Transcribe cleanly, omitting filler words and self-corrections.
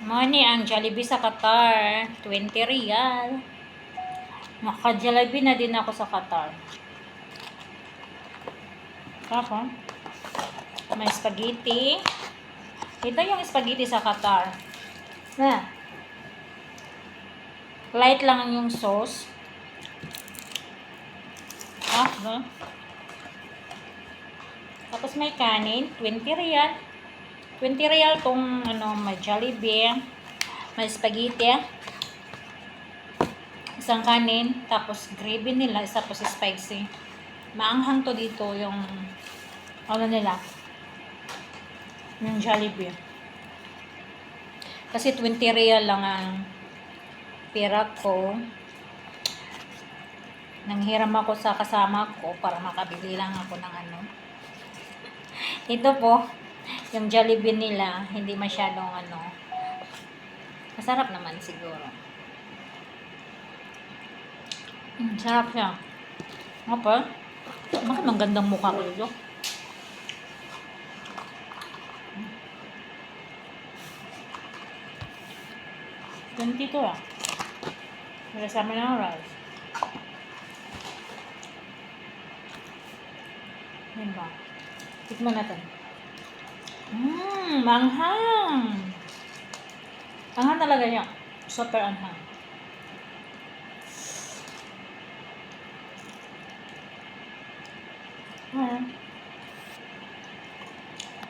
Money ang Jollibee sa Qatar. 20 riyal. Maka-Jollibee na din ako sa Qatar. Tapos, may spaghetti. Ito yung spaghetti sa Qatar. Na. Light lang yung sauce. No? Tapos may kanin. 20 riyal. 20 riyal tong may Jollibee. May spaghetti. Isang kanin. Tapos gravy nila. Tapos spicy. Maanghang to dito yung nila. Yung Jollibee. Kasi 20 riyal lang ang pera ko. Nanghiram ako sa kasama ko para makabili lang ako ng Ito po, yung Jollibee nila, hindi masyadong masarap naman siguro. Sarap siya. Bakit ang gandang mukha ko dito? Ganito Kasama ng rice. Yan ba? Tikman natin. Manghang! Anghang talaga yan. Super anghang.